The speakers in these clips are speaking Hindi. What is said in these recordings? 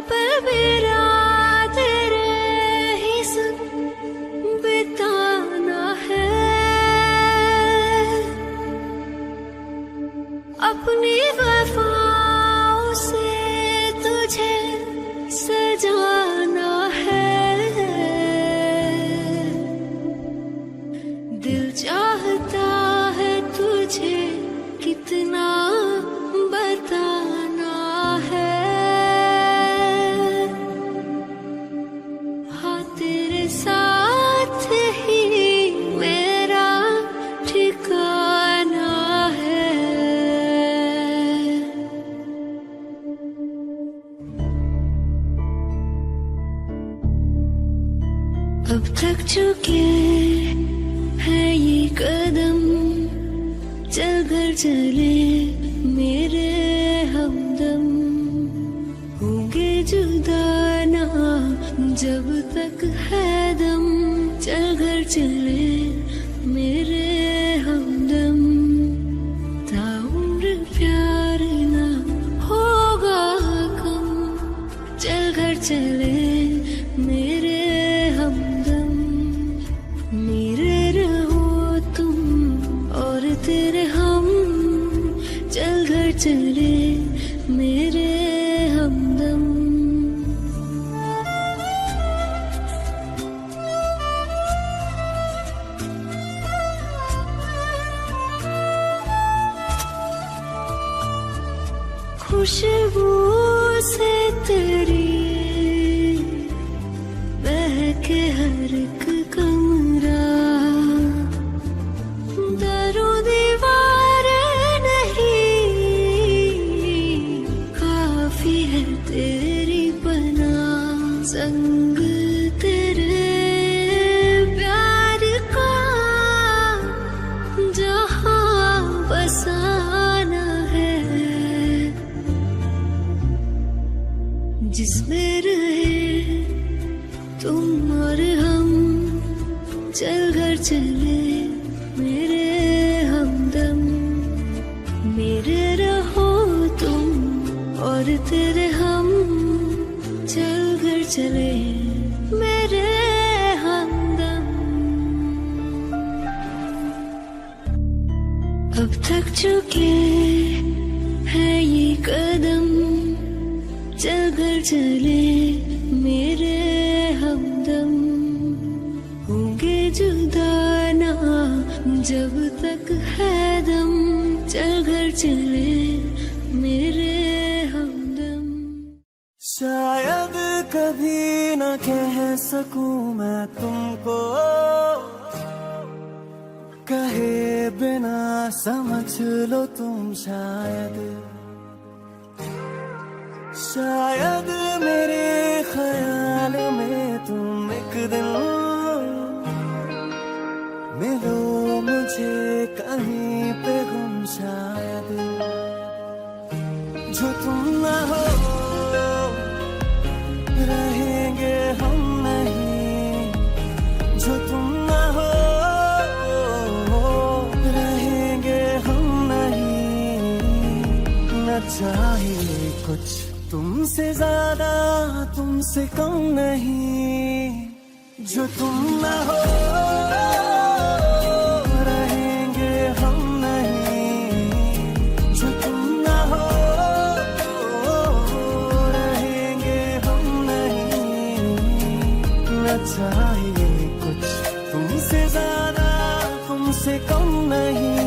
पल मेरा तेरे ही संग बिताना है, अपनी वफाओं से तुझे सजाना है। दिल चाहता है तुझे कितना बताना है, हाँ तेरे साथ ही मेरा ठिकाना है। अब थक चुके हैं ये कदम, चल घर चले मेरे हमदम, होंगे जुदा ना जब तक है दम, चल घर चले मेरे हमदम, ताउम्र प्यार ना होगा कम, चल घर चले मेरे हमदम, मेरे रहो तुम और तेरे हम, चल घर चले मेरे हमदम। खुशबू से तेरी बहके हर एक कमरा, दरों दीवारें नहीं काफी है तेरी पनाह, संग तेरे प्यार का जहां बसाना है, जिसमें रहे तुम और हम, चल घर चले मेरे हमदम, मेरे रहो तुम और तेरे हम, चल घर चले मेरे हमदम। अब थक चुके हैं ये कदम, चल घर चले मेरे हमदम, होंगे जुदा ना जब तक है दम, चल घर चले मेरे हमदम। शायद कभी न कह सकूं मैं तुमको, कहे बिना समझ लो तुम शायद, शायद मेरे ख्याल में तुम एक दिन मिलो मुझे कहीं पे गुम, शायद जो तुम ना हो रहेंगे हम नहीं, जो तुम ना हो रहेंगे हम नहीं, न चाहिए कुछ तुमसे ज्यादा तुमसे कम नहीं, जो तुम ना हो रहेंगे हम नहीं, जो तुम ना हो रहेंगे हम नहीं, न चाहिए कुछ तुमसे ज्यादा तुमसे कम नहीं।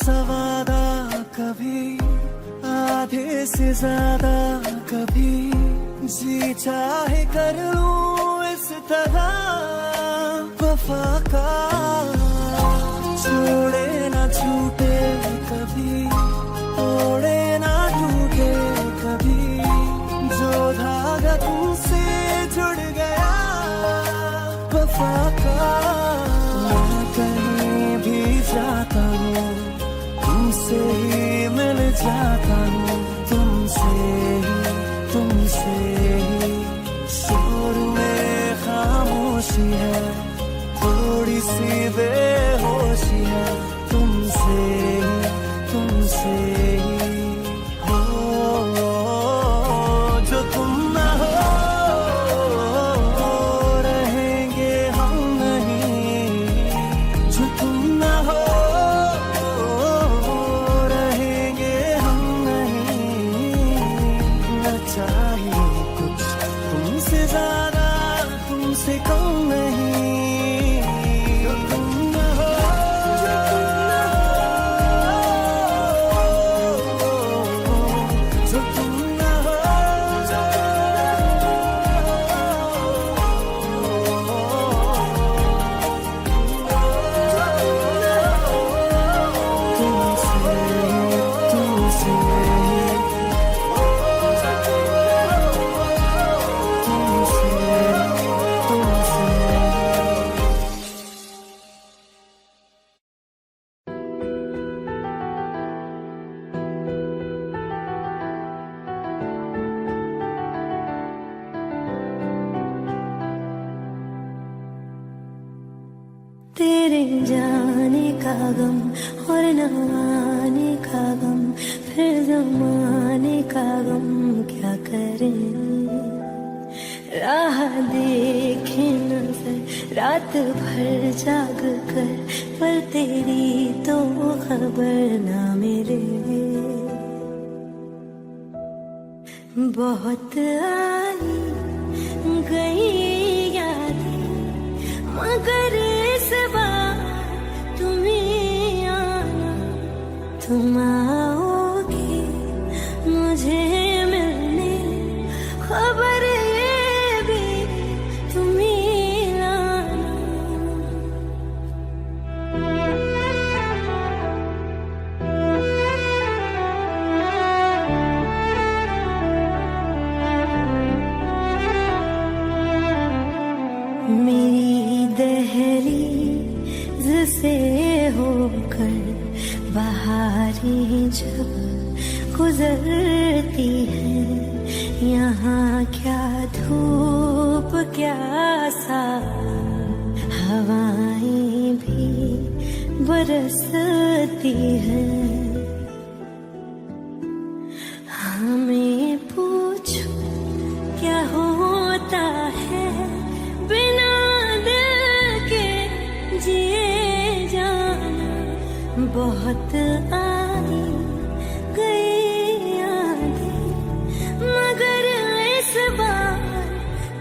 सवादा कभी आधे से ज्यादा, कभी जी चाहे कर लूं इस तरह वफा का, छोड़े ना छूटे कभी, तोड़े ना टूटे कभी, वफा का। मैं कहीं भी जाता हूँ तुमसे ही मिल जाता हूँ, तुमसे ही शोर में खामोशी है, थोड़ी सी बेहोशी है, तुमसे ही हो। जो तुम ना हो रहेंगे हम नहीं, जो तुम ना हो रहेंगे हम नहीं। न चाहिए कुछ तुमसे ज्यादा, तुमसे कम नहीं। जो तुम ना हो, जो तुम ना हो, तेरे जाने का गम और न आने का गम, फिर जमाने का गम क्या करें। राह देखे नजर रात भर जाग कर, पर तेरी तो खबर ना मिले। बहुत आई गई यादें, मगर इस बार तुम्हें आना, तुम आओगे मुझे मिलने, खबर ये भी तुम्हें लाना। मेरी दहलीज से होकर बहारें जब गुजरती है, यहाँ क्या धूप क्या सा, हवाएं भी बरसती है। हमें पूछो क्या होता है बिना दिल के जिए जाना। बहुत आई गई यादें, मगर इस बार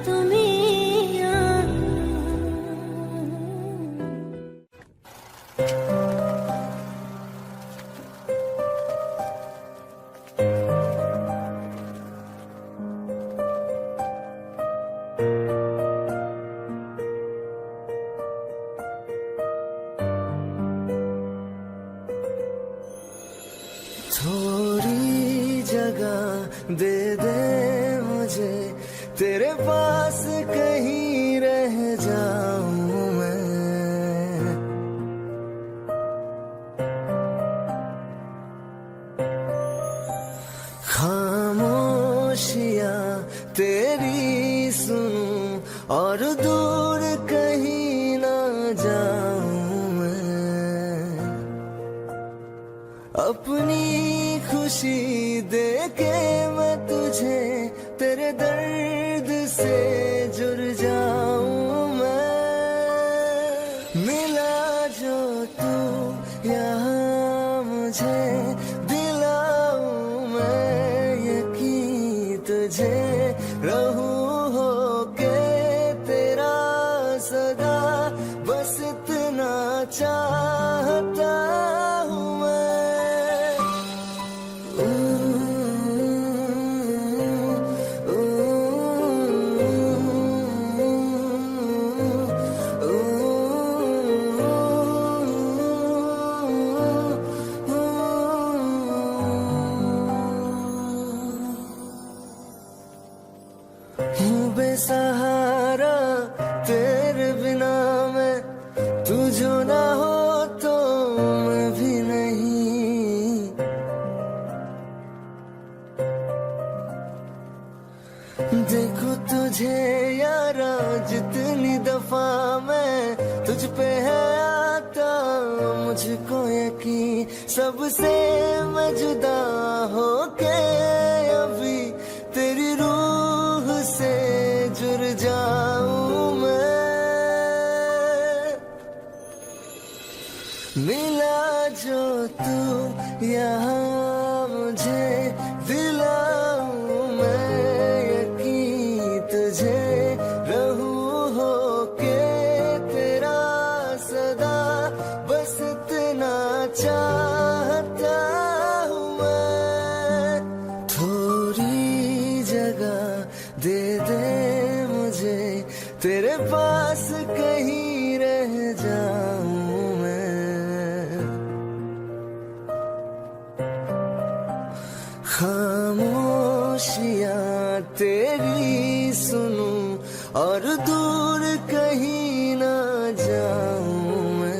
तुम्हें आना। थोड़ी जगह दे दे मुझे, तेरे पास कहीं रह जाऊं मैं। खामोशियां तेरी सुनूं और दूर कहीं ना जाऊं मैं। अपनी खुशी दे के मैं तुझे तेरे दर्द से जुड़ जाऊं मैं। मिला जो तू यहाँ मुझे, दिलाऊं मैं यकीन तुझे, रहूं होके तेरा सदा, बस इतना चाहता हूँ मैं। मुझे यारा जितनी दफा मैं तुझ पे है आता, मुझको यकीन सबसे मैं जुदा होके अभी तेरी रूह से जुड़ जाऊं मैं। मिला जो तू यहाँ मुझे दिलाऊं मैं यकीन तुझे रहूं होके तेरा सदा, बस इतना चाहता हूँ मैं। थोड़ी जगह दे दे मुझे तेरे पास कहीं रह जाऊं मैं। खामोशियाँ तेरी सुनूं और दूर कहीं ना जाऊं मैं।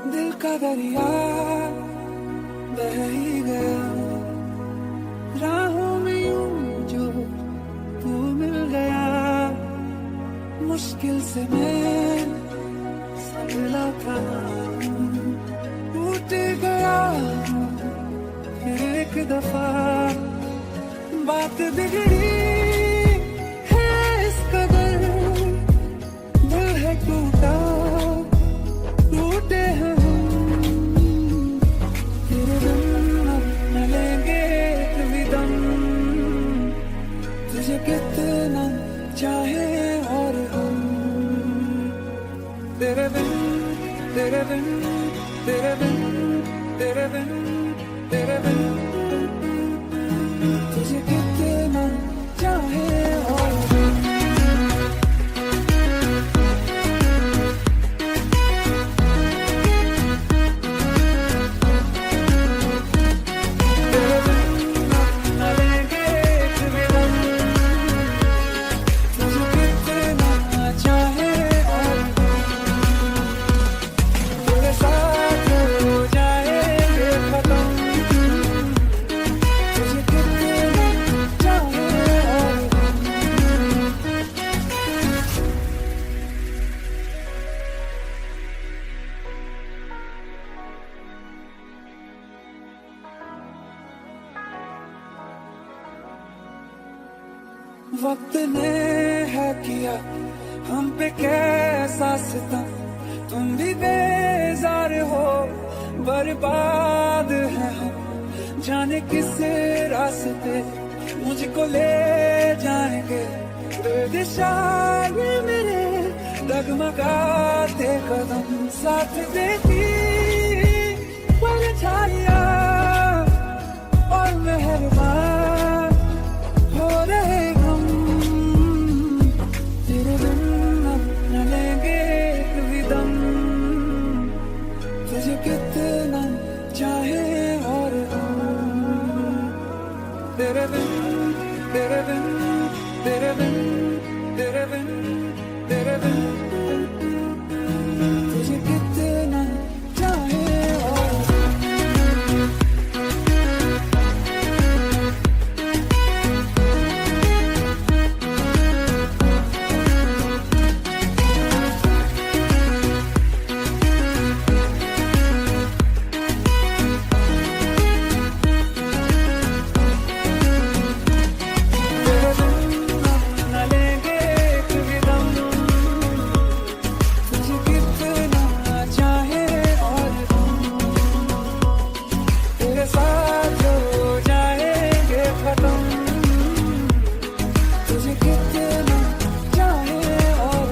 दिल का दरिया बह ही गया, मुश्किल से मैं संभला था, टूट गया फिर एक दफा, बात बिगड़ी है इस कदर, दिल है टूटा, टूटे हैं हम, तेरे बिन अब न लेंगे एक भी दम, तुझे कितना चाहे और हम, तेरे बिन तेरे बिन तेरे बिन तेरे बिन तेरे बिन, तुझे कितना चाहे और हम। तेरे बिन न लेंगे एक भी दम, तुझे कितना चाहे और हम, तेरे साथ हो जाएंगे खत्म, तुझे कितना चाहे और हम। वक्त ने है किया हम पे कैसा सितम, तुम भी बेजार हो, बर्बाद है हम, जाने किस रास्ते मुझको ले जाएंगे, बेदिशा ये मेरे डगमगाते कदम, साथ देती परछाइयां और मेहरबान हो रहे हम, तेरे बिन अब न लेंगे एक भी दम, तुझे कितना चाहे और हम, तेरे बिन तेरे बिन तेरे बिन तेरे बिन तेरे बिन, तुझे कितना चाहे और हम। तेरे बिन न लेंगे एक भी दम, तुझे कितना चाहे और हम, तेरे साथ हो जाएंगे खत्म, तुझे कितना चाहे और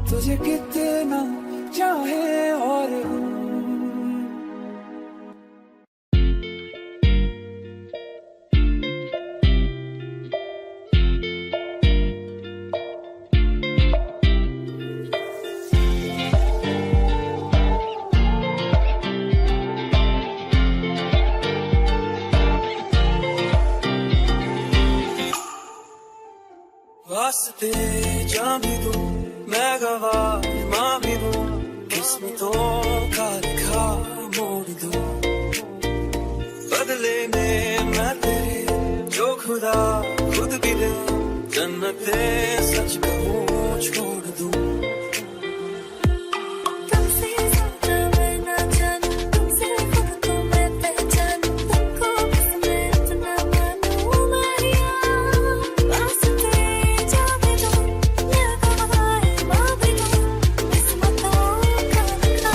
तुझे कितना चाहे और हम। वास्ते जा भी दूं मैं गवाह माँ भी दूं, किस्मतों का लिखा मोड़ दूं, बदले में मैं तेरे जो खुदा खुद भी दे, जन्नते सच कहूँ छोड़ दूं। तुमसे ज्यादा मैं ना जानूं, तुमसे खुद को मैं पहचानूं, तुमको बस मैं इतना मानूं मारिया, वास्ते जा भी दूं मैं गवाह माँ भी दूं, किस्मतों का लिखा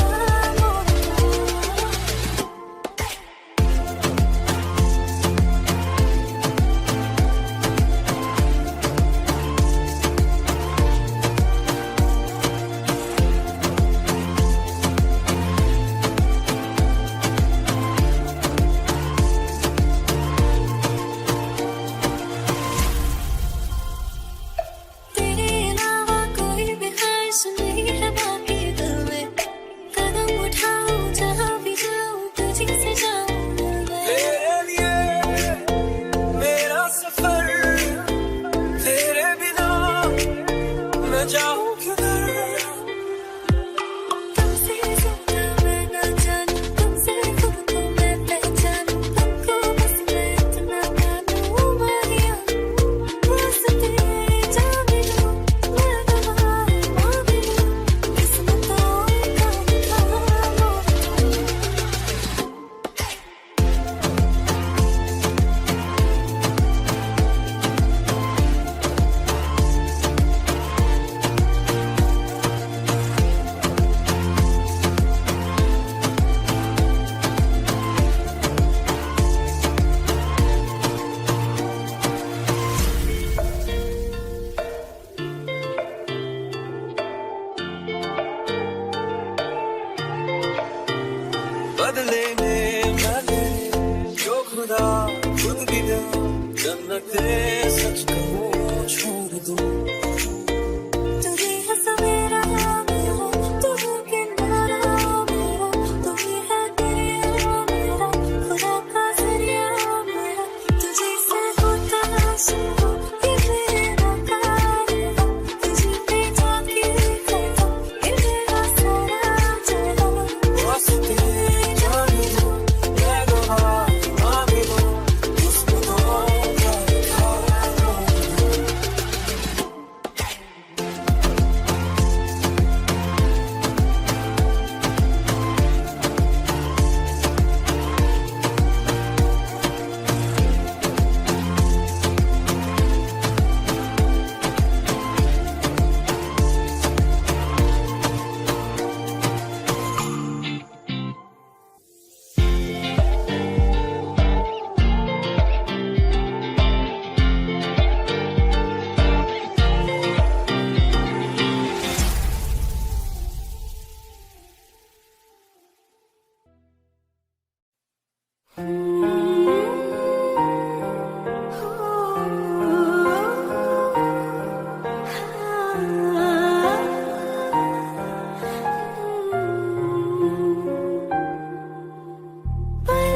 मोड़ दूं। जाऊं किधर तुमसे ज्यादा मैं ना जानूं तुमसे खुद को मैं पहचानूं तुमको बस मैं इतना मानूं माहिया वास्ते जा मिलूं मैं गवाह मां मिलूं किस्मतों का लिखा बदले में मैंने जो खुदा खुद भी दे जन्नते सच कहूँ छोड़ दूँ तू ही है सवेरा मेरा तू ही किनारा मेरा तू ही है दरिया मेरा खुदा का जरिया मेरा तुझे से होता शुरू ये मेरा कारवा तुझे पे जाके खड़ा ये मेरा सारा जहां वास्ते जा मिलूं मैं गवाह मां मिलूं किस्मतों का लिखा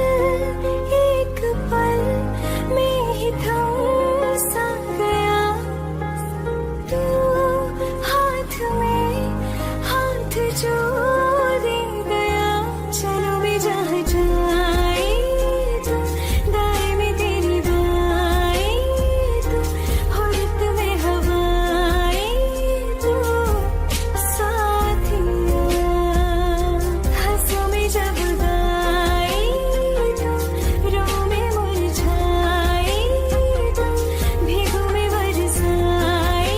एक पल में ही थम सा गया तू हाथ में हाथ जो दे गया चलो भी जहाँ जाए तो दाएं में तेरी बाएं तो होठ में हवाएं तो साथिया हंसों में जब गाए तो रो में मुरझाए तो भीगों में बरसाए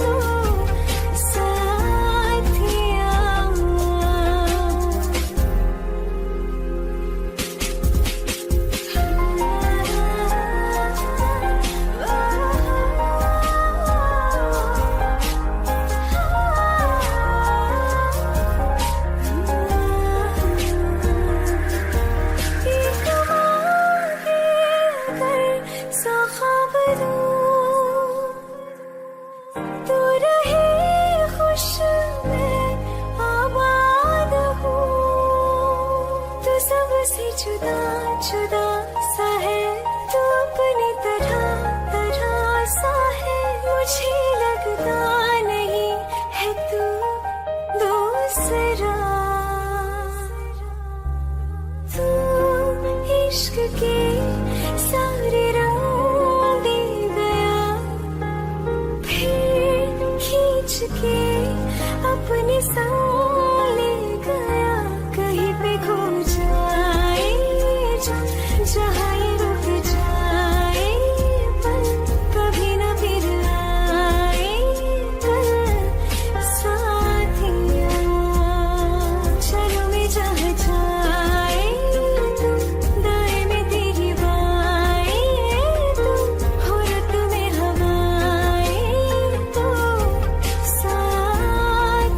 तो साथिया तू रहे खुश मैं आबाद हूँ तू सबसे जुदा जुदा सा है तू अपनी तरह तरह सा है मुझे लगता नहीं है तू दूसरा तू इश्क के सारे रंग दे गया फिर खींच के अपने संग ले गया कहीं पे खो जाए जहाँ ये रुक जाए पल कभी न फिर आए पल साथिया चलो मैं जहाँ जाए तू दाएं में तेरी बाएं तू होठ में हवाएं तो साथिया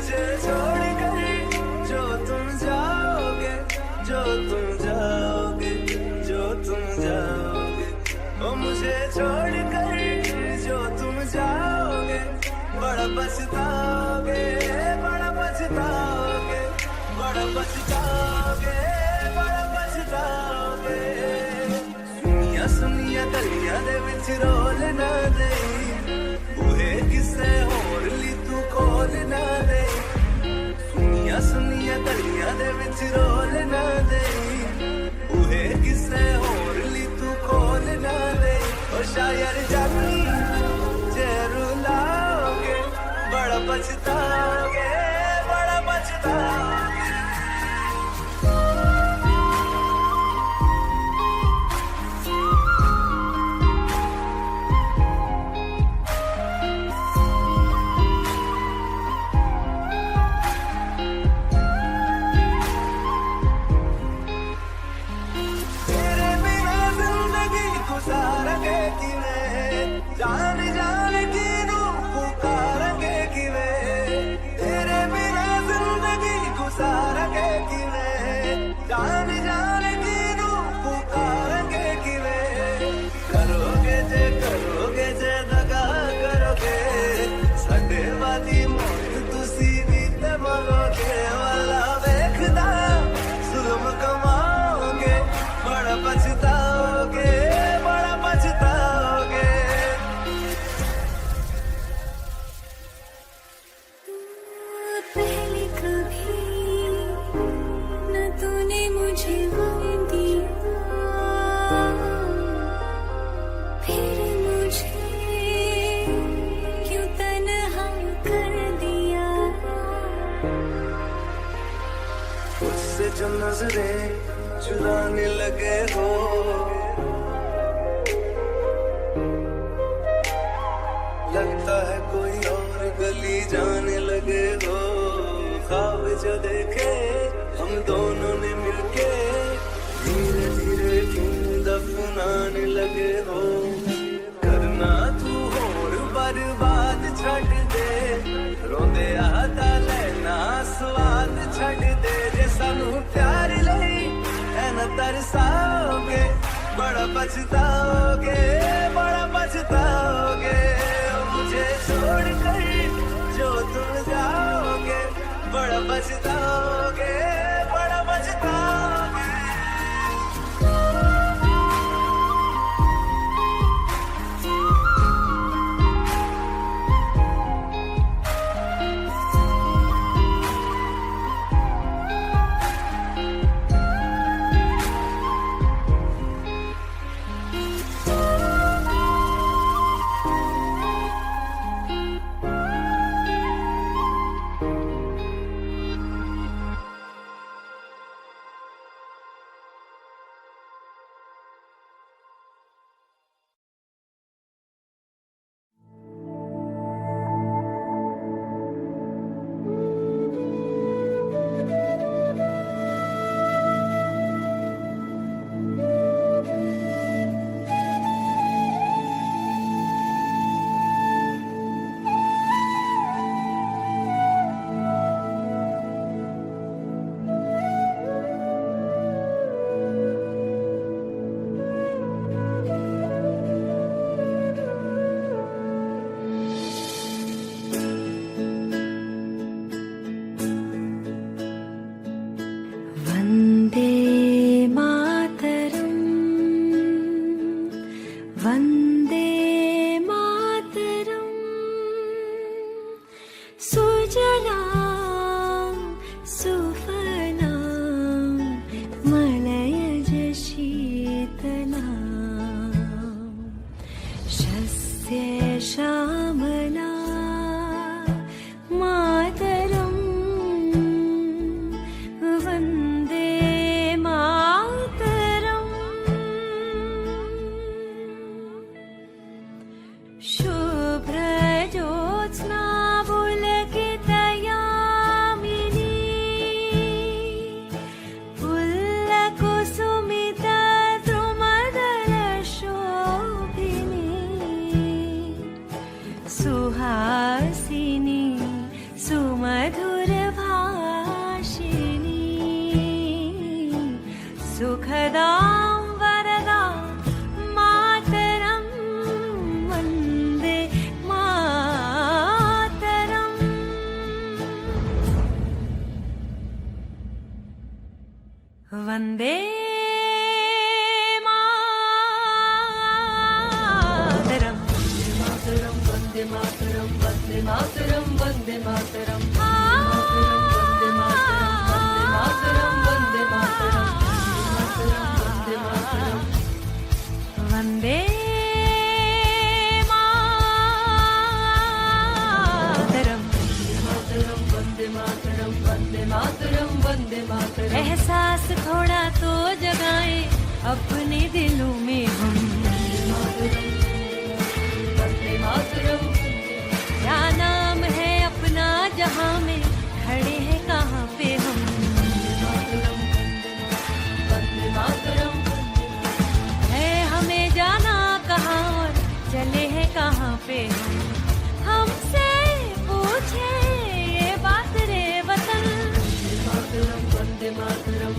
मुझे छोड़ कर जो तुम जाओगे, जो तुम जाओगे, जो तुम जाओगे, ओ मुझे छोड़ कर जो तुम जाओगे, बड़ा पछताओगे, बड़ा पछताओगे, बड़ा पछताओगे, बड़ा पछताओगे। सुनिया सुनिया गलियां दे विच रोल ना दे, बूहे किसे होर ली तू खोल ना दे। सुनिया सुनिया गलियां दे विच रोल ना दे, बूहे किसे होर ली तू खोल ना दे। ओ शायर जानी जे रुलाओगे, बड़ा पछताओगे, बड़ा पछताओगे। तेरे बिना जिंदगी गुजारेंगे किवें, जान जान की नू पुकारेंगे किवें। तेरे बिना जिंदगी गुजारेंगे किवें, जान जान की नू पुकारेंगे किवें। करोगे जे दगा करोगे, साडे वाली मौत तुसी भी ते मरोगे। वाला वेखदा जुल्म कमाओगे, बड़ा पछताओगे, बड़ा पछताओगे। पहले कभी न तूने मुझे गम दिया, फिर मुझे क्यों तन्हा कर दिया। उससे जो नजरें चुराने लगे हो, लगता है कोई और गली जाने लगे हो। ख्वाब जो देखे हम दोनों ने मिलके, धीरे धीरे क्यों दफनाने लगे हो। करना तू होर बर्बाद छड़ दे, रोंदे आता लेना स्वाद छड़ दे। जे सानू प्यार लई ऐना तरसाओगे, बड़ा पछताओगे, बड़ा पछताओगे। मुझे छोड़ कर जो तुम जाओगे, बड़ा पछताओगे, बड़ा पछताओगे। वन्दे मातरम्, वन्दे मातरम्। सुजलां सुफलां मलयज शीतलां, शस्य श्यामला मातरम्। वन्दे मातरम्। शुभ्रज्योत्स्ना पुलकितयामिनीं, वंदे मातरम, वंदे मातरम, वंदे मातरम, वंदे मातरम, वंदे मातरम, वंदे मातरम, वंदे मातरम, वंदे मातरम। एहसास थोड़ा तो जगाए अपने दिलों में हम। वंदे मातरम, क्या नाम है अपना जहां में, खड़े हैं कहाँ पे हम। वंदे मातरम, है हमें जाना कहाँ और चले हैं कहाँ पे हम। हमसे पूछे ये बात रे वतन। वंदे मातरम,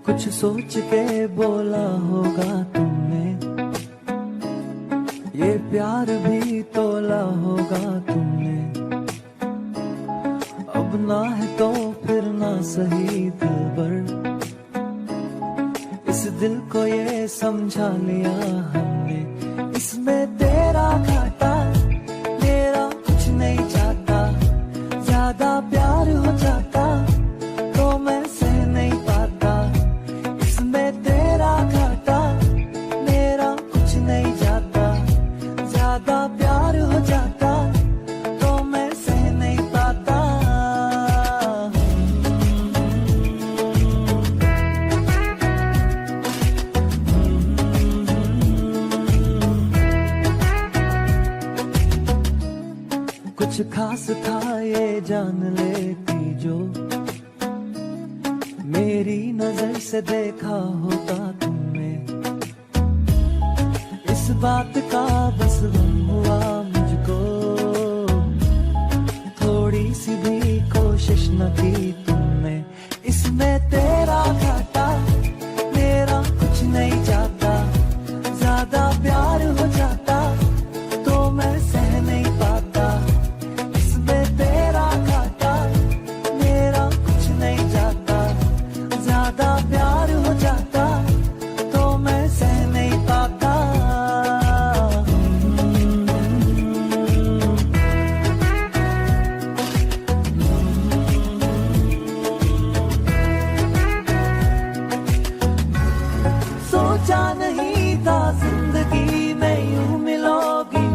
कुछ सोच के बोला होगा तुमने, ये प्यार भी तोला होगा तुमने। अब ना है तो फिर ना सही दिलबर, इस दिल को ये समझा लिया हमने। इसमें तेरा घाटा मेरा कुछ नहीं जाता, ज्यादा प्यार हो जाता तो मैं सह नहीं पाता। इसमें तेरा घाटा मेरा कुछ नहीं जाता, ज्यादा प्यार हो जाता तो मैं सह नहीं पाता। कुछ खास था ये जान लेती जो, मेरी नजर से देखा होता तुमने। इस बात का बस गम हुआ मुझको, थोड़ी सी भी कोशिश न की तुमने। इसमें तेरा घाटा मेरा कुछ नहीं जाता, ज्यादा प्यार हो जाता तो मैं सह नहीं पाता। इसमें तेरा घाटा मेरा कुछ नहीं जाता, ज्यादा प्यार हो जाता तो मैं सह नहीं पाता। सोचा नहीं था जिंदगी में यूं मिलोगी,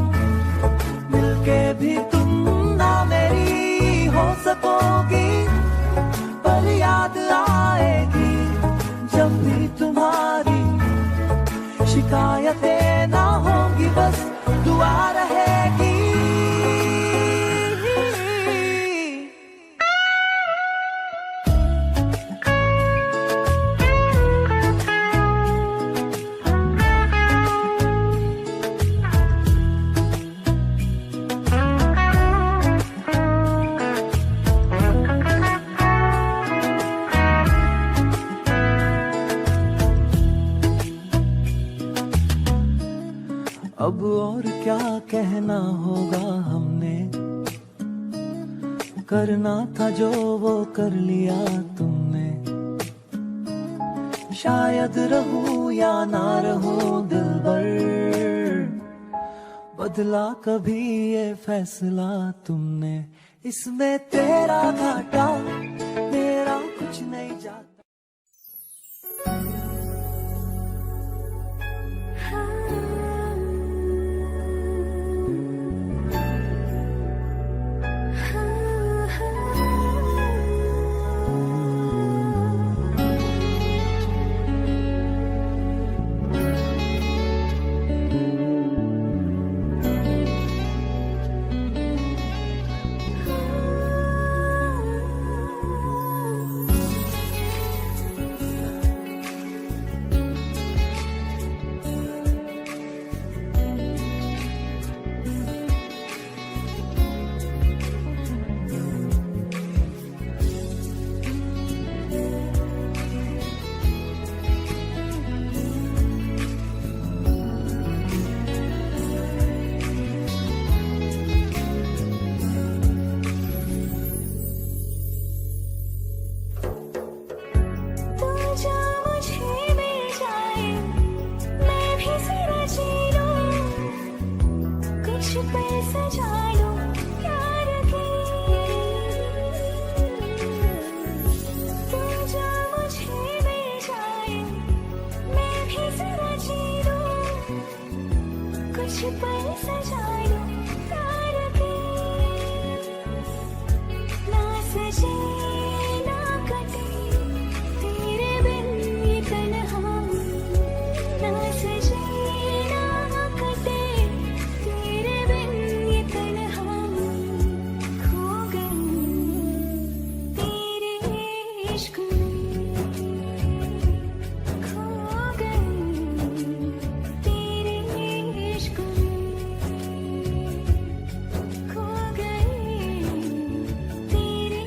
मिलके भी तुम ना मेरी हो सकोगी। पर याद आएगी जब भी तुम्हारी, शिकायतें ना होंगी बस दुआ रहेगी। अब और क्या कहना होगा हमने, करना था जो वो कर लिया तुमने। शायद रहूं या ना रहूं दिलबर, बदला कभी ये फैसला तुमने। इसमें तेरा घाटा मेरा कुछ नहीं जाता। तू जा मुझे मिल जाए मैं भी जरा जी लूं कुछ पल सजा लूं प्यार की तू जा मुझे मिल जाए मैं भी जरा जी लूं कुछ पल सजा लूं प्यार की ना सजे ना कटे तेरे बिन ये तन्हाई ना सजे ना कटे तेरे बिन ये तन्हाई खो गई तेरे इश्क में खो गई तेरे इश्क में खो गई तेरे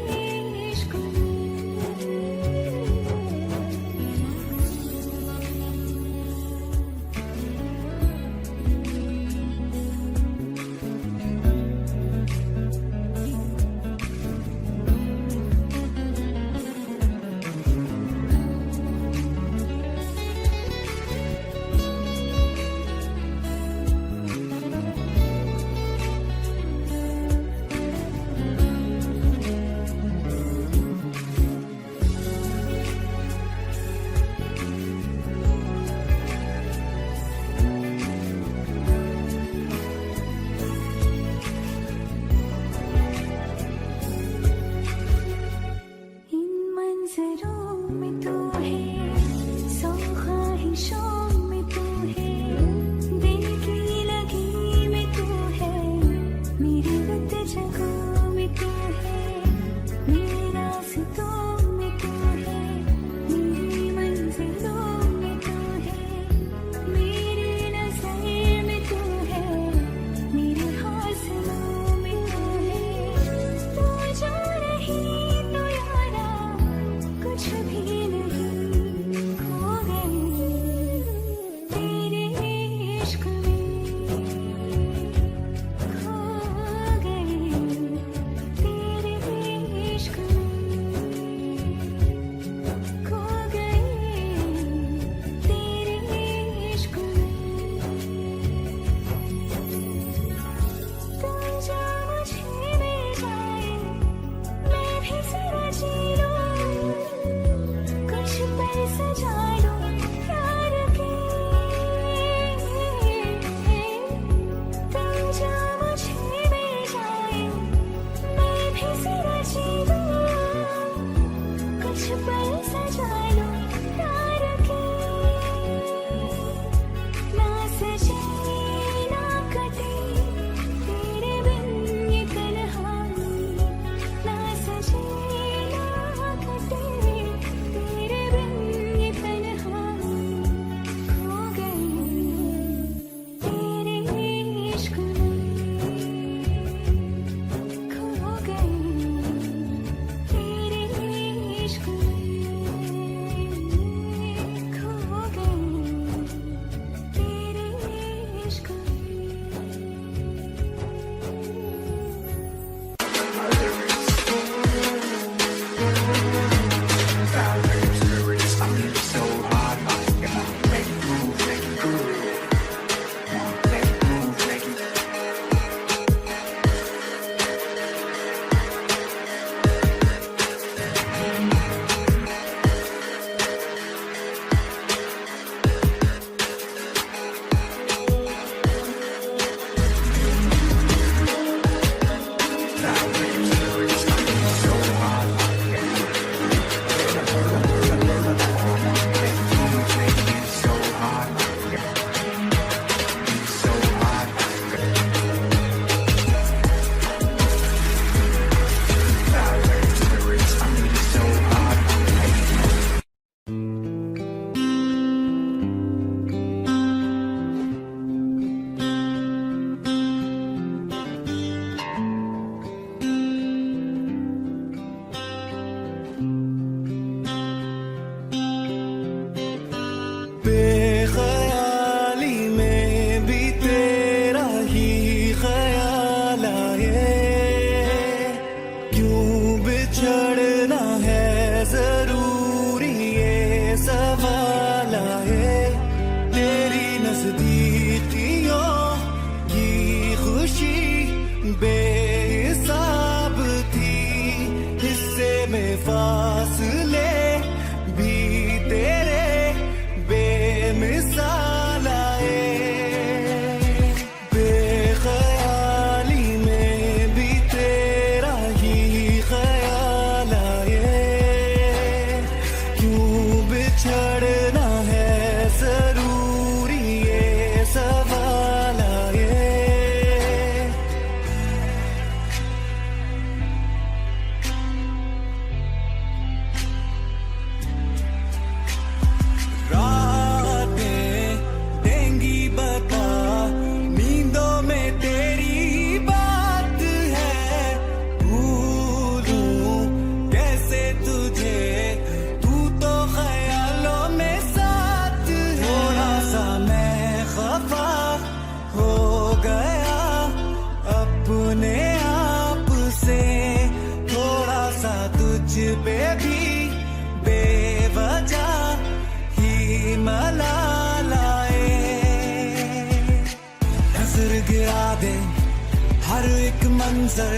हर एक मंजर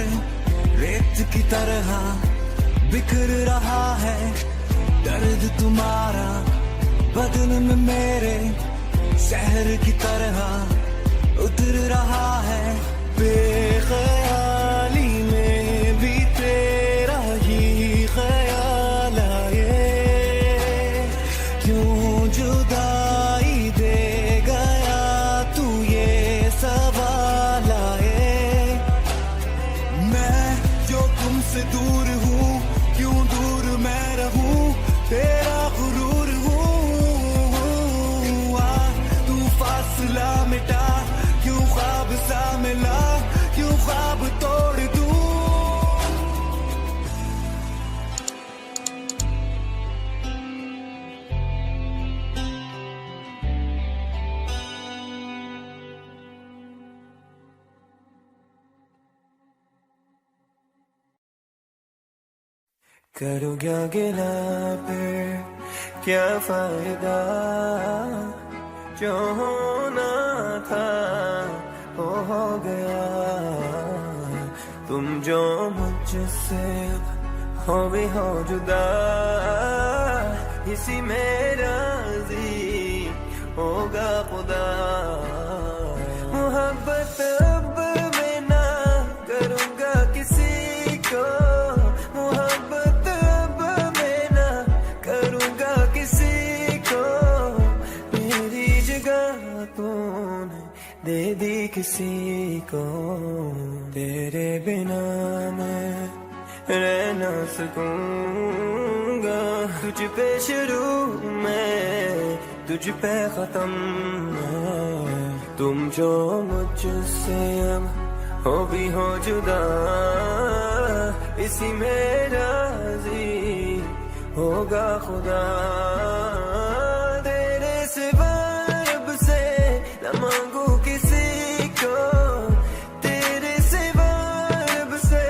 रेत की तरह बिखर रहा है, दर्द तुम्हारा बदन में मेरे शहर की तरह उतर रहा है। बेख्याली में भी तेरा ही ख्याल आए, क्यों जुदाई दे गया तू ये सवाल आए। मैं जो तुमसे दूर हूँ, क्यों दूर मैं रहूँ, तेरा गुरूर हूँ। तू फासला मिटा, क्यों ख्वाब सा मिला, क्यों ख्वाब तोड़ दूँ। करो क्या गिला फिर क्या फायदा, जो होना था वो हो गया। तुम जो मुझसे हो भी हो जुदा, इसी में राजी होगा खुदा। मोहब्बत अब मैं ना करूँगा किसी को, मोहब्बत अब मैं ना करूँगा किसी को। मेरी जगह तूने दे दी किसी को, तेरे बिना मैं रह ना सकूँगा। तुझ पे शुरू मैं, तुझ पे खत्म मैं। तुम जो मुझसे अब हो भी हो जुदा, इसी में राजी होगा खुदा। तेरे सिवा रब से न मांगू किसी को, तेरे सिवा रब से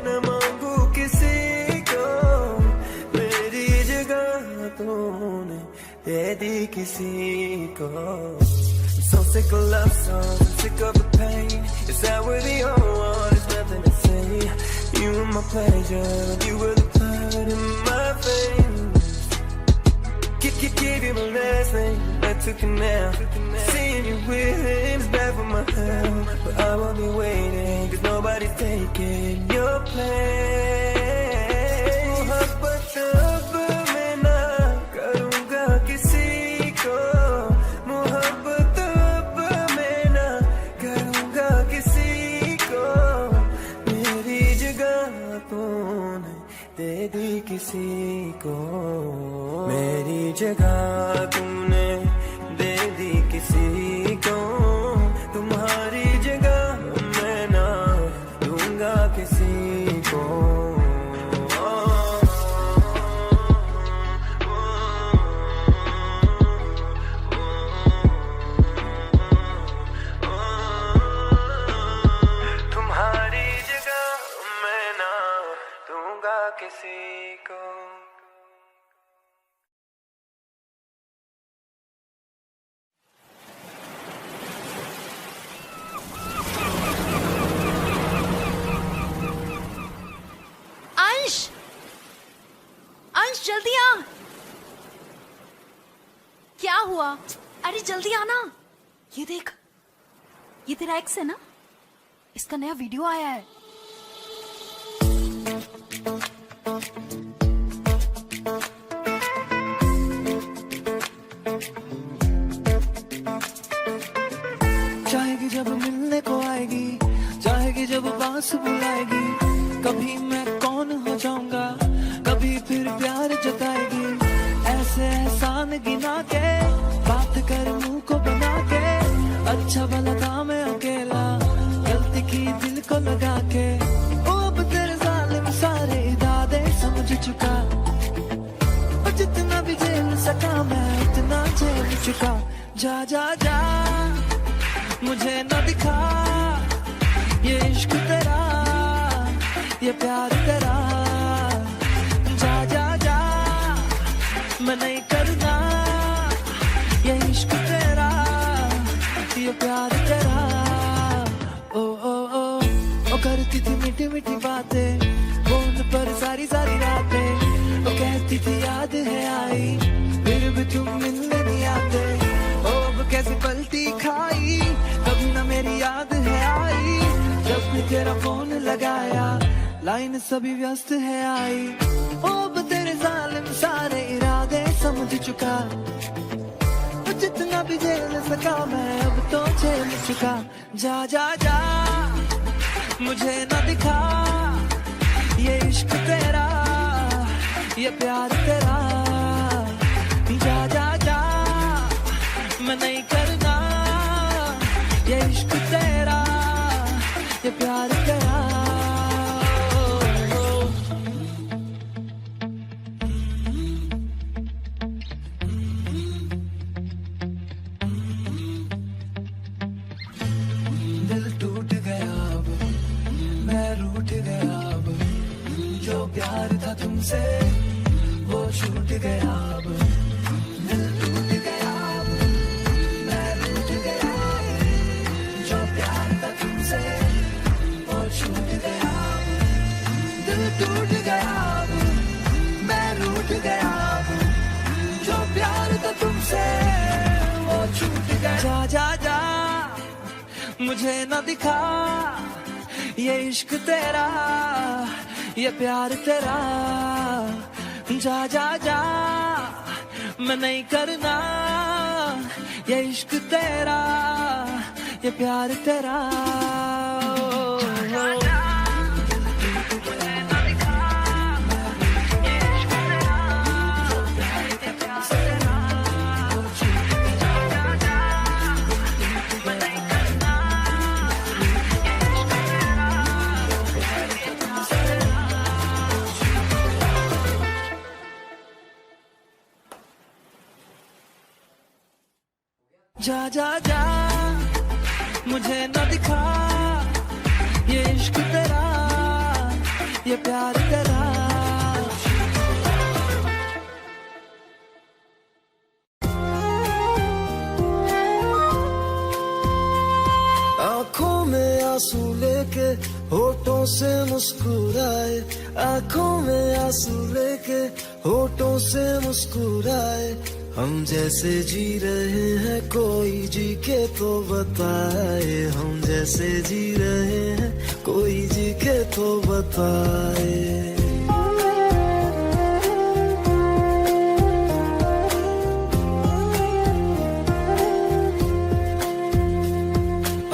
न मांगू किसी को। मेरी जगह तूने दे दी किसी को। So sick of love songs, sick of the pain. Is that we're the only one? There's nothing to say. You were my pleasure, you were the blood in my veins. Give you my last name, I took it now. Seeing you with him is bad for my health, but I won't be waiting, 'cause nobody's taking your place. Mohabbat ab main na karunga kisi ko, mohabbat ab main na karunga kisi ko. Meri jagah तूने दे दी किसी को, मेरी जगह तूने दे दी किसी को। तुम्हारी जगह मैं ना दूंगा किसी को। तुम्हारी जगह मैं ना दूंगा किसी को। अंश, अंश जल्दी आ। क्या हुआ? अरे जल्दी आना। ये देख, ये तेरा एक्स है ना, इसका नया वीडियो आया है। चाहेगी जब मिलने को आएगी, चाहेगी जब बांस बुलाएगी। कभी मैं कौन हो जाऊंगा, कभी फिर प्यार जताएगी। ऐसे एहसान गिना के, बात कर मुंह को बना के। अच्छा भला था मैं अकेला, गलती की दिल को लगा के। ओ अब तेरे जालिम सारे इरादे समझ चुका, और जितना भी झेल सका मैं उतना झेल चुका। जा जा जा मुझे न दिखा ये इश्क तेरा, ये प्यार तेरा। जा जा जा मैं नहीं करना ये इश्क तेरा, ये प्यार तेरा। ओ ओ ओ करती थी मीठी मीठी बातें फोन पर सारी सारी रातें, वो कहती थी याद है आई फिर भी तुम मिलने नहीं आते। ओ अब कैसी पलटी खाई कभी ना मेरी याद है आई, जब भी तेरा फोन लगाया लाइन सभी व्यस्त है आई। ओ अब तेरे जालिम सारे इरादे समझ चुका, जितना भी झेल सका मैं अब तो झेल चुका। जा जा जा मुझे न दिखा ये इश्क तेरा ये प्यार तेरा, जा जा जा मैं नहीं करना ये इश्क तेरा ये प्यार तेरा। दिल टूट गया अब मैं रूठ गया अब, जो प्यार था तुमसे वो छूट गया अब। दिल टूट गया अब मैं रूठ गया अब, जो प्यार था तुमसे वो छूट गया अब। दिल टूट गया अब मैं रूठ गया अब, जो प्यार था तुमसे वो छूट गया। जा जा जा मुझे न दिखा ये इश्क तेरा ये प्यार तेरा, जा जा जा मैं नहीं करना ये इश्क तेरा ये प्यार तेरा। जा जा जा मुझे न दिखा ये इश्क तेरा ये प्यार तेरा। आंखों में आंसू लेके होठों से मुस्कुराए, आंखों में आंसू लेके होठों से मुस्कुराए। हम जैसे जी रहे हैं कोई जी के तो बताए, हम जैसे जी रहे हैं कोई जी के तो बताए।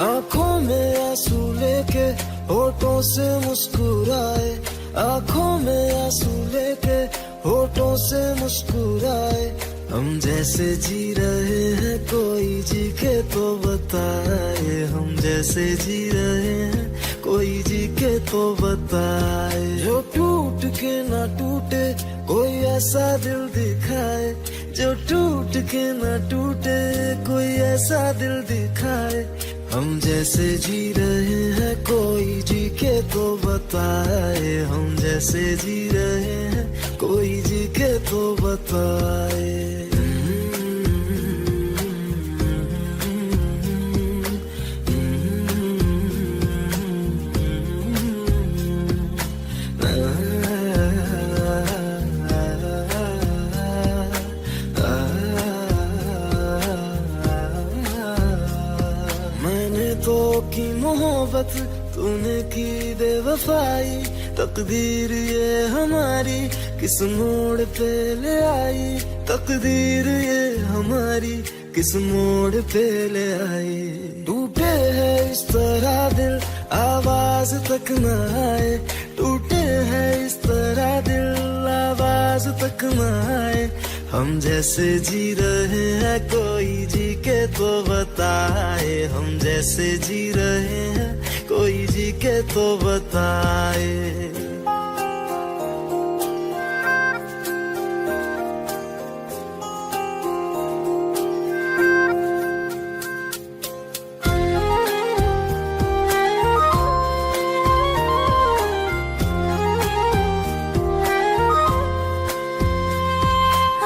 आंखों में आंसू लेके होठों से मुस्कुराए, आंखों में आंसू लेके होठों से मुस्कुराए। हम जैसे जी रहे हैं कोई जी के तो बताए, हम जैसे जी रहे हैं कोई जी के तो बताए। जो टूट के ना टूटे कोई ऐसा दिल दिखाए, जो टूट के ना टूटे कोई ऐसा दिल दिखाए। हम जैसे जी रहे हैं कोई जी के तो बताए, हम जैसे जी रहे हैं कोई जी के तो बताए। मैंने तो की मोहब्बत तूने की बेवफाई, तकदीर ये हमारी किस मोड़ पे ले आई, तकदीर ये हमारी किस मोड़ पे ले आई। टूटे है इस तरह दिल आवाज तक न आए, टूटे है इस तरह दिल आवाज तक न आए। हम जैसे जी रहे हैं कोई जी के तो बताए, हम जैसे जी रहे हैं कोई जी के तो बताए।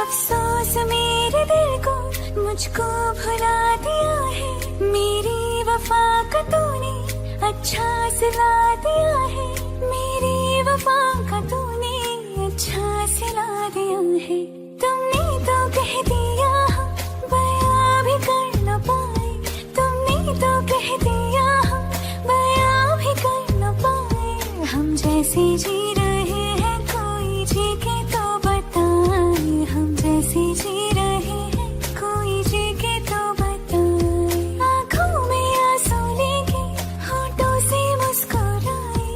अफसोस मेरे दिल को मुझको भुला दिया है, मेरी वफा का तूने अच्छा सिला दिया है, मेरी वफा का तूने अच्छा सिला दिया है। तुमने तो कह दिया हम बयां भी कर न पाए, तुमने तो कह दिया हम बयां भी कर न पाए। हम जैसे जी रहे हैं कोई जी के तो बताए, हम जैसे जी रहे हैं कोई जी के तो बताए। आँखों में आंसू लेके होठों से मुस्कुराए,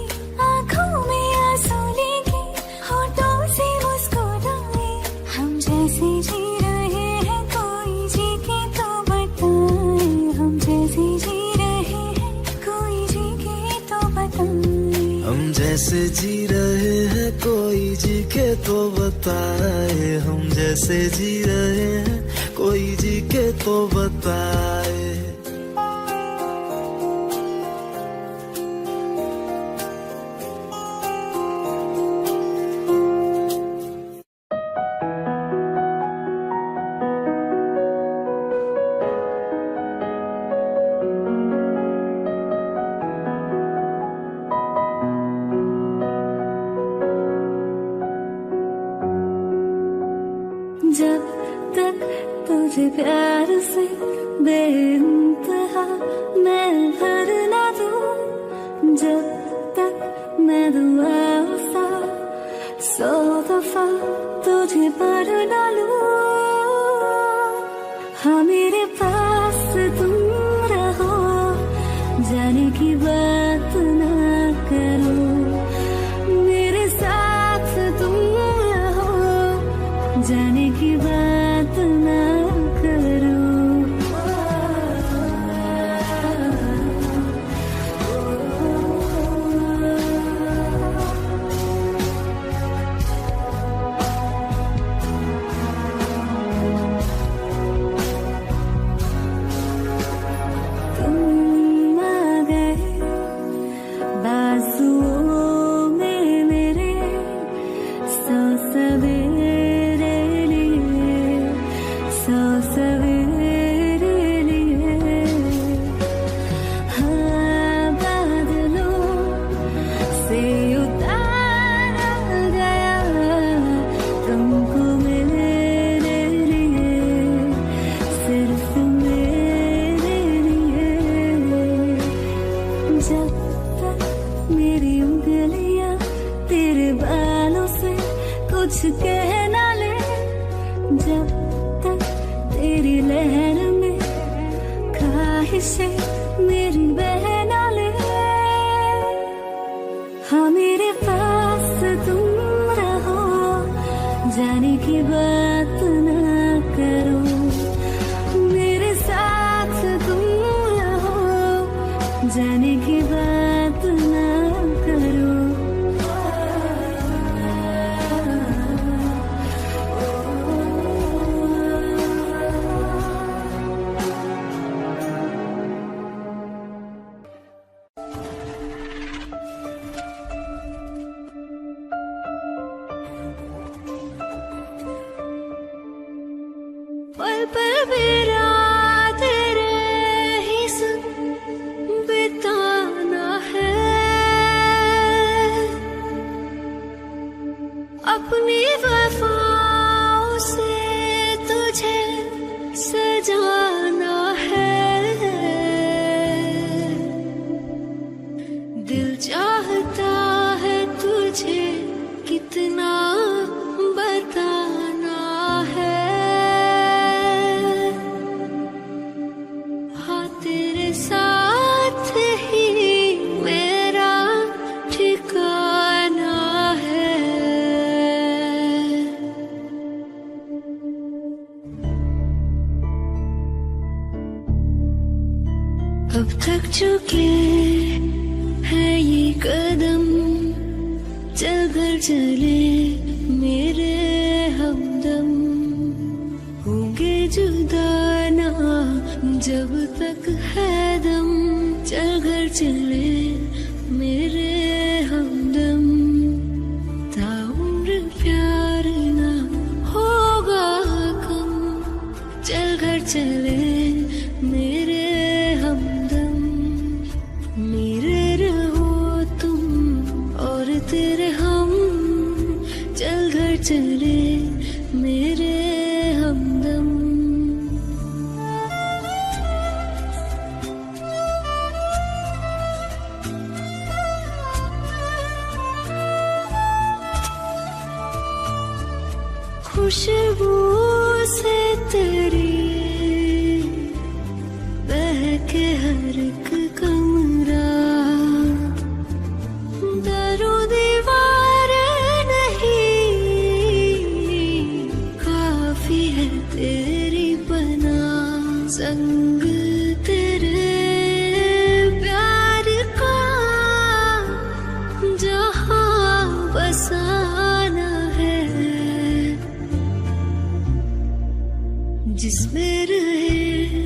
आँखों में आंसू लेके होठों से मुस्कुराए। हम जैसे जी रहे हैं कोई जी के तो बताए, हम जैसे जी रहे हैं कोई जी के तो बताए। हम जैसे जी रहे हैं कोई जी के तो बताए, हम जैसे जी रहे हैं कोई जी के तो बताए। जब तक तुझे प्यार से बेइंतहा मैं भर ना दूं, जब तक मैं दुआओं सा 100 दफा तुझे पर डालूं। हाँ मेरे पास तुम रहो, जाने की बात ना करो, मेरे साथ तुम रहो, जाने की बात ना करो। तुम आ गए बाजुओं में मेरे, 100 सवेरे लिए, 100 सवेरे लिए। हाँ बादलों से उतारा गया तुमको मेरे लिए, सिर्फ मेरे लिए। जब तक मेरी उंगलियां तेरे बालों से कुछ कह ना ले, जब तक तेरी लहर में ख्वाहिशें मेरी बह ना ले। हाँ मेरे पास तुम रहो, जाने की बात ना करो, मेरे साथ तुम रहो, जाने की बात ना करो। पल पल मेरा तेरे ही संग बिताना है, अपनी वफाओं से तुझे सजाना है। दिल चाहता है तुझे कितना बताना है। हाँ तेरे साथ ही मेरा ठिकाना है। अब थक चुके हैं ये कदम, चल घर चले मेरे हमदम। होंगे जुदा ना जब तक है दम, चल घर चले मेरे हमदम। ताउम्र प्यार ना होगा कम, चल घर चले मेरे हमदम। मेरे घर चले मेरे हमदम। खुशबू से तेरी बहके हर एक कमरा, दरो दीवार नहीं काफी है तेरी बना। संग तेरे प्यार का जहां बसाना है, जिसमें रहे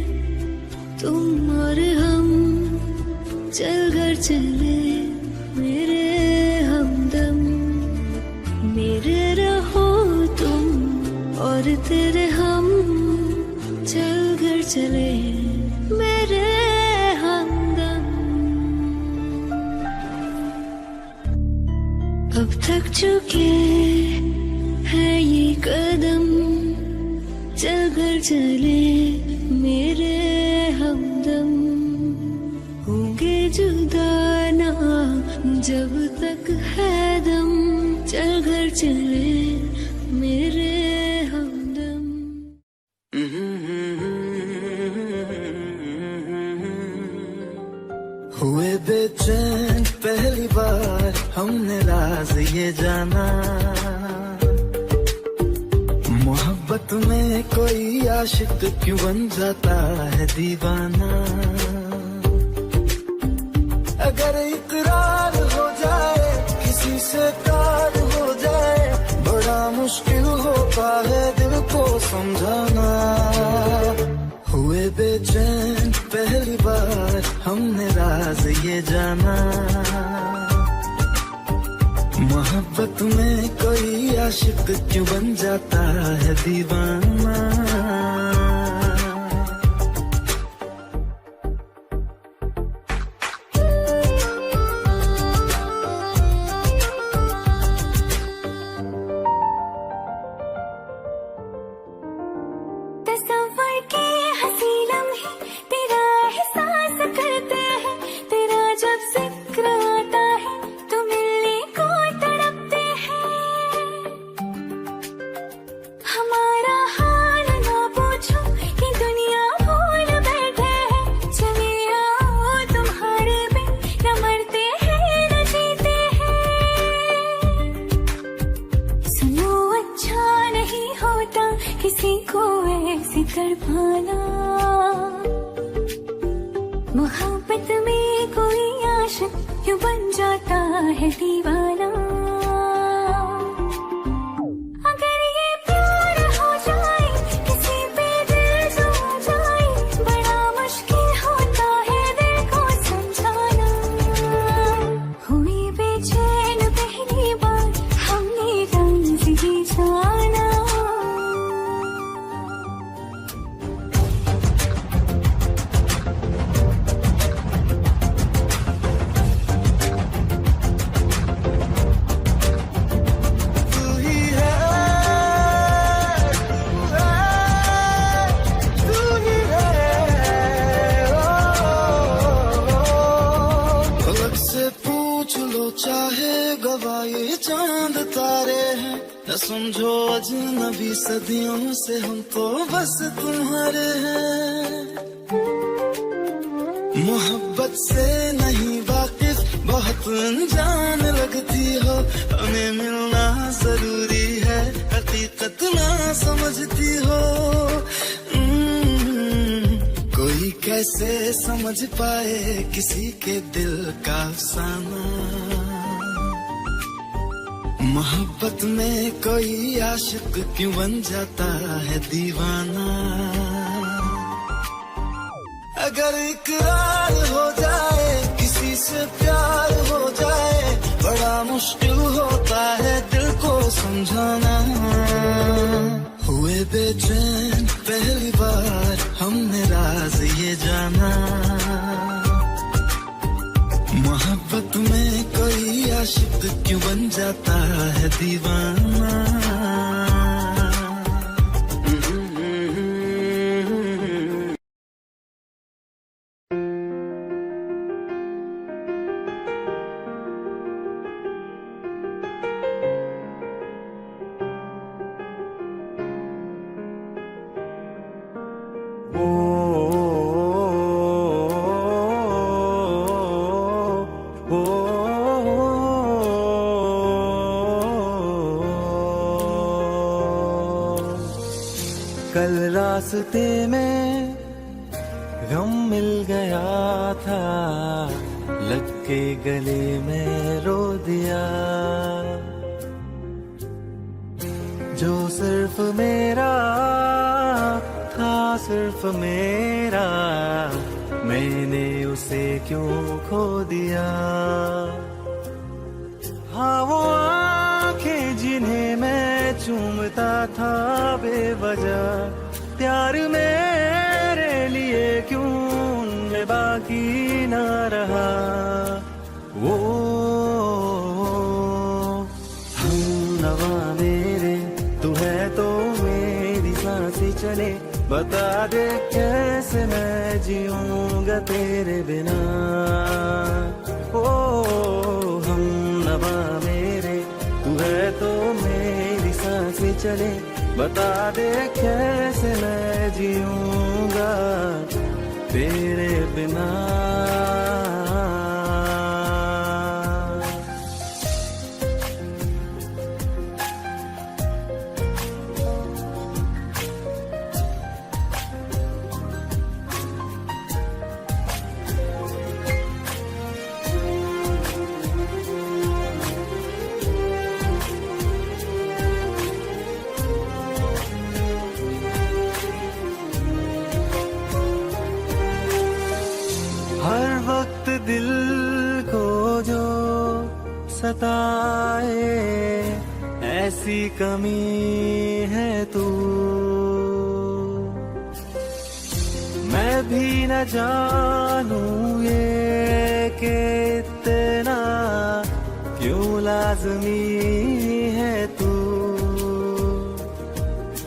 तुम और हम, चल घर चले मेरे हमदम। मेरे रहो तुम और तेरे हम, चल घर चले मेरे हमदम। अब थक चुके हैं ये कदम, चल घर चले मेरे हमदम। होंगे जुदा ना जब तक है दम, चल घर चले मेरे हमदम। हुए बेचैन पहली बार हमने राज ये जाना, मोहब्बत में कोई आशिक क्यों बन जाता है दीवाना। अगर इकरार हो जाए किसी से प्यार हो जाए, बड़ा मुश्किल होता है दिल को समझाना। हुए बेचैन पहली बार हमने राज ये जाना, मोहब्बत में कोई आशिक क्यों बन जाता है दीवाना। तस्वर के हंसी लम्हे तेरा एहसास करते हैं, तेरा जब जिक्र आता है तो मिलने को तड़पते हैं। हमारा हाल ना पूछो कि दुनिया भूल बैठे हैं, चले आओ तुम्हारे बिन न मरते हैं न जीते हैं। सुनो अच्छा नहीं होता किसी को ऐसे कर पाना, मोहब्बत में कोई आशिक क्यों बन जाता है दीवाना। अगर ये प्यार हो जाए किसी पे दिल जो जाए, बड़ा मुश्किल होता है दिल को समझाना। हुई बेचैन पहली बार हमने रंग ही जाना। चाहे गवाए चांद तारे हैं, न समझो अजनबी सदियों से हम तो बस तुम्हारे हैं। मोहब्बत से नहीं वाकिफ बहुत अनजान लगती हो, हमें मिलना जरूरी है हकीकत ना समझती हो। कोई कैसे समझ पाए किसी के दिल का अफसाना, मोहब्बत में कोई आशिक क्यों बन जाता है दीवाना। अगर इकरार हो जाए किसी से प्यार हो जाए, बड़ा मुश्किल होता है दिल को समझाना। हुए बेचैन पहली बार हमने राज ये जाना, मोहब्बत में कोई आशिक क्यों बन जाता है दीवाना। कल रास्ते में गम मिल गया था, लग के गले में रो दिया। जो सिर्फ मेरा था, सिर्फ मेरा, मैंने उसे क्यों खो दिया। हाँ वो आंखें जिन्हें मैं चूमता था बेवजह, प्यार मेरे लिए क्यों उनमें बाकी ना रहा। वो हम नवा मेरे, तू है तो मेरी सांसें चले, बता दे कैसे मैं जीऊंगा तेरे बिना। ओ हम नवा मेरे, तू है तो मेरी सांसें चले, बता दे कैसे मैं जीऊंगा तेरे बिना। हर वक्त दिल को जो सताए, ऐसी कमी है तू। मैं भी न जानूं ये कि इतना क्यों लाज़मी है तू।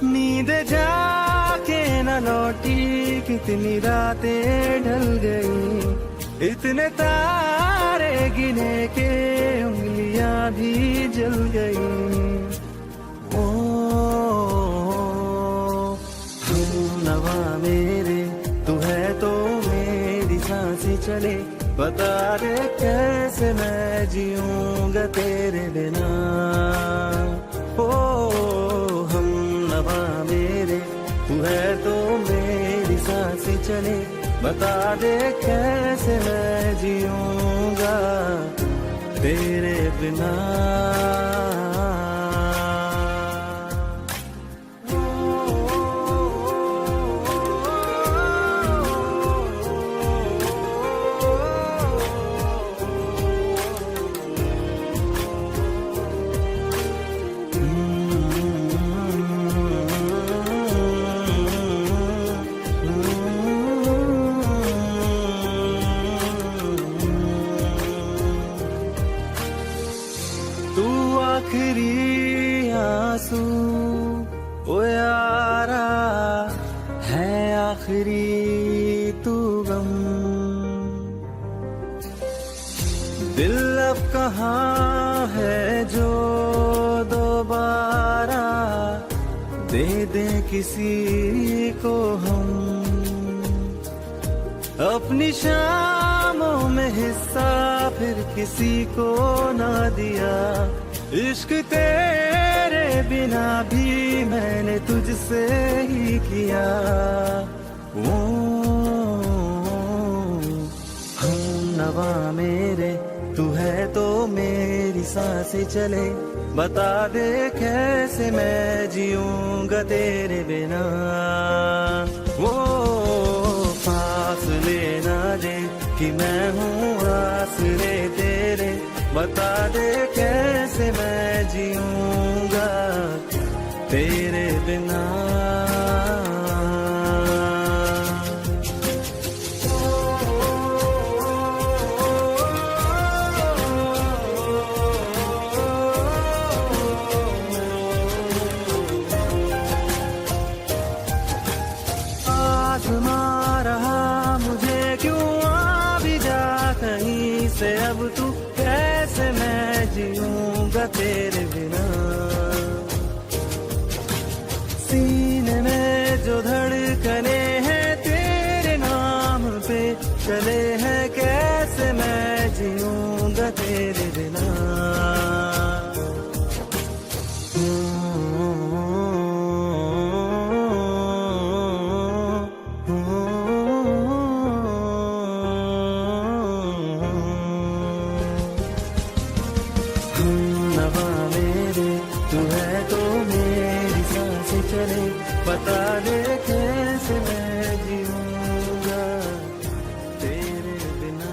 नींद जाके न लौटी, कितनी रातें ढल गई, इतने तारे गिने के उंगलियां भी जल गई। ओ हम नवा मेरे, तू है तो मेरी सांसें चले, बता दे कैसे मैं जीऊंगा तेरे बिना। ओ हम नवा मेरे, तू है तो मेरी सांसें चले, बता दे कैसे मैं जीऊंगा तेरे बिना। तू आखिरी आंसू ओ यारा है, आखिरी तू गम। दिल अब कहाँ है जो दोबारा दे दे किसी को हम। अपनी शामों में हिस्सा फिर किसी को ना दिया, इश्क तेरे बिना भी मैंने तुझसे ही किया। वो हम नवा मेरे, तू है तो मेरी सांसें चले, बता दे कैसे मैं जीऊंगा तेरे बिना। वो फासले ना दे कि मैं हूँ आसरे तेरे, बता दे कैसे मैं जीऊंगा तेरे बिना। आज़मा रहा मुझे क्यों आ भी जा कहीं से, अब तू कैसे मैं जीऊंगा तेरे बिना। सीने में जो धड़कने हैं तेरे नाम पे चले हैं, कैसे मैं जीऊंगा तेरे बिना। नवा मेरे, तू है तो मेरी सांसें चले, बता दे कैसे मैं जीऊंगा तेरे बिना।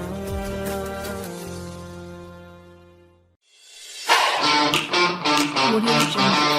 Audio Jungle.